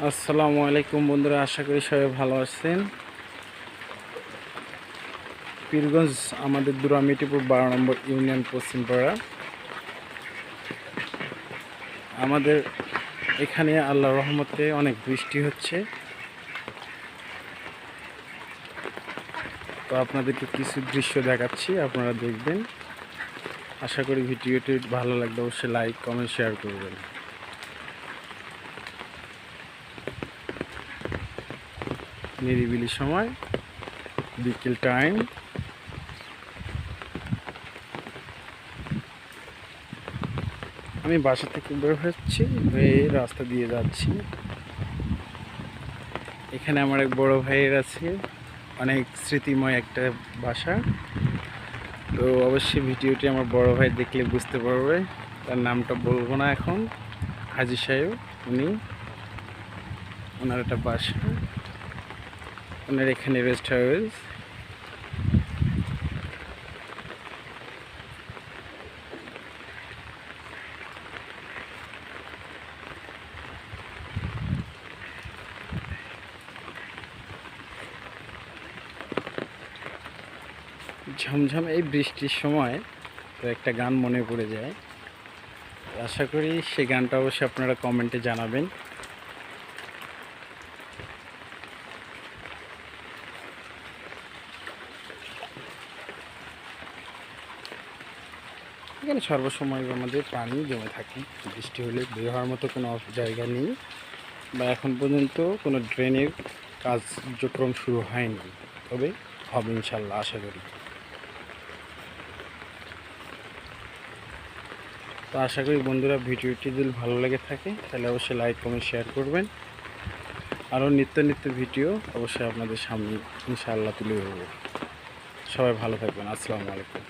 আসসালামু আলাইকুম বন্ধুরা, আশা করি সবাই ভালো আছেন। পীরগঞ্জ আমাদের দুরামিটিপুর 12 নম্বর ইউনিয়ন পশ্চিমপাড়া। আমাদের এখানে আল্লাহর রহমতে অনেক বৃষ্টি হচ্ছে, তো আপনাদেরকে কিছু দৃশ্য দেখাচ্ছি, আপনারা দেখবেন। আশা করি ভিডিওটি ভালো লাগলে অবশ্যই লাইক কমেন্ট শেয়ার করবেন। নিরিবিলি সময়, বিকেল টাইম। আমি বাসা থেকে বের হচ্ছি, হয়ে রাস্তা দিয়ে যাচ্ছি। এখানে আমার এক বড় ভাইয়ের আছে, অনেক স্মৃতিময় একটা বাসা। তো অবশ্যই ভিডিওটি আমার বড় ভাই দেখলে বুঝতে পারবে। তার নামটা বলবো না এখন। হাজি সাহেব, ওনার একটা বাসা, ওনার এখানে রেস্ট হাউস। ঝমঝম এই বৃষ্টির সময় তো একটা গান মনে পড়ে যায়। আশা করি সেই গানটা অবশ্যই আপনারা কমেন্টে জানাবেন। এখানে সর্বসময় আমাদের পানি জমে থাকে, বৃষ্টি হলে বের হওয়ার মতো কোনো জায়গা নেই, বা এখন পর্যন্ত কোনো ড্রেনের কার্যক্রম শুরু হয়নি, তবে হবে ইনশাল্লাহ, আশা করি। তো আশা করি বন্ধুরা ভিডিওটি যদি ভালো লেগে থাকে তাহলে অবশ্যই লাইক কমেন্ট শেয়ার করবেন। আরও নিত্য নিত্য ভিডিও অবশ্যই আপনাদের সামনে ইনশাআল্লাহ তুলে ধরব। সবাই ভালো থাকবেন। আসসালামু আলাইকুম।